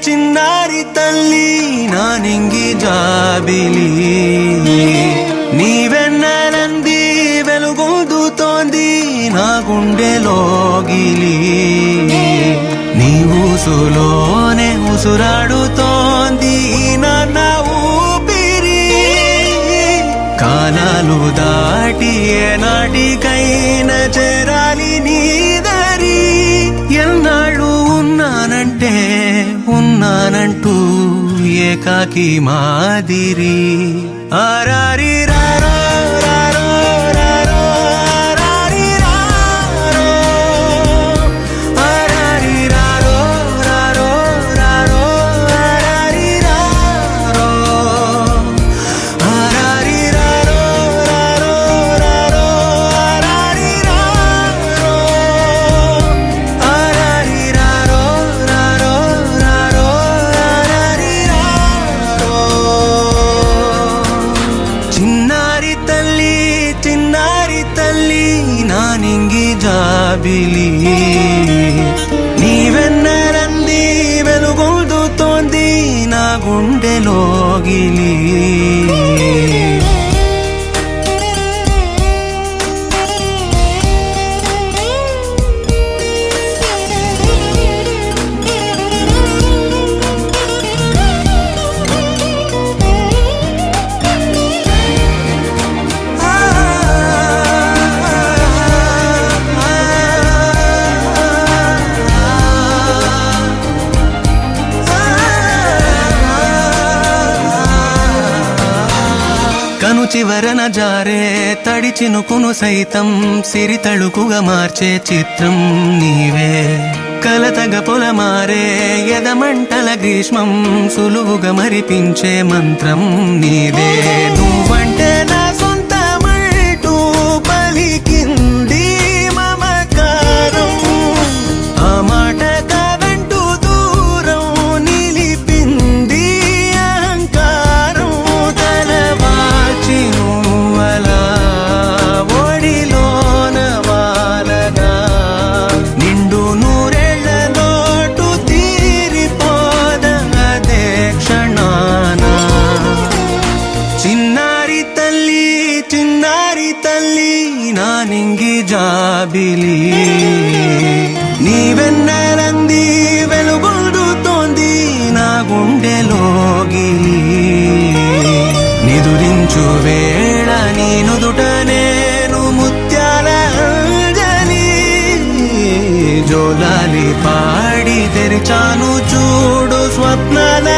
చిన్నారి తల్లి నా నింగి జాబిలి నీవెన్నెలంది వెలుగొందుతోంది నా గుండెలోగిలి నీ ఊసులోనే ఉసురాడుతోంది నాన్న ఊపిరి కాలాలు దాటి ఏనాటికైనా చేరాలి నీ దరి ఎన్నాళ్ళు ఉన్నానంటూ ఏకాకి మాదిరి ఆరారి రారో రారో రారో ఆరారి రారో ఆరారి రారో రారో రారో ఆరారి రారో ఆరారి రారో రారో రారో ఆరారి రారో ఆరారి రారో రారో రారో ఆరారి రారో చిన్నారి తల్లి నా నింగి జాబిలి నీవెన్నెలంది వెలుగొందుతోంది నా గుండెలోగిలి కను చివరన జారే తడి చినుకును సైతం సిరి తళుకుగా మార్చే చిత్రం నీవే కలతగ పొలమారే ఎదమంటల గ్రీష్మం సులువుగా మరిపించే మంత్రం నీదే నువ్వంటే నా సొంతమంటూ పలికింది మమకారం ఆ మాట కాదంటూ దూరం నిలిపింది అహంకారం తలవాల్చి నువ్వలా ఒడిలోన వాలగా నిండు నూరేళ్ల లోటు తీరిపోదదే క్షణాన చిన్నారి తల్లి నా నింగి జాబిలి నీవెన్నెలంది వెలుగొందుతోంది నా గుండెలోగిలి నిదురించు వేళ నీ నుదుట నేను ముత్యాల అంజలి జోలాలి పాడి తెరిచాను చూడు స్వప్నాల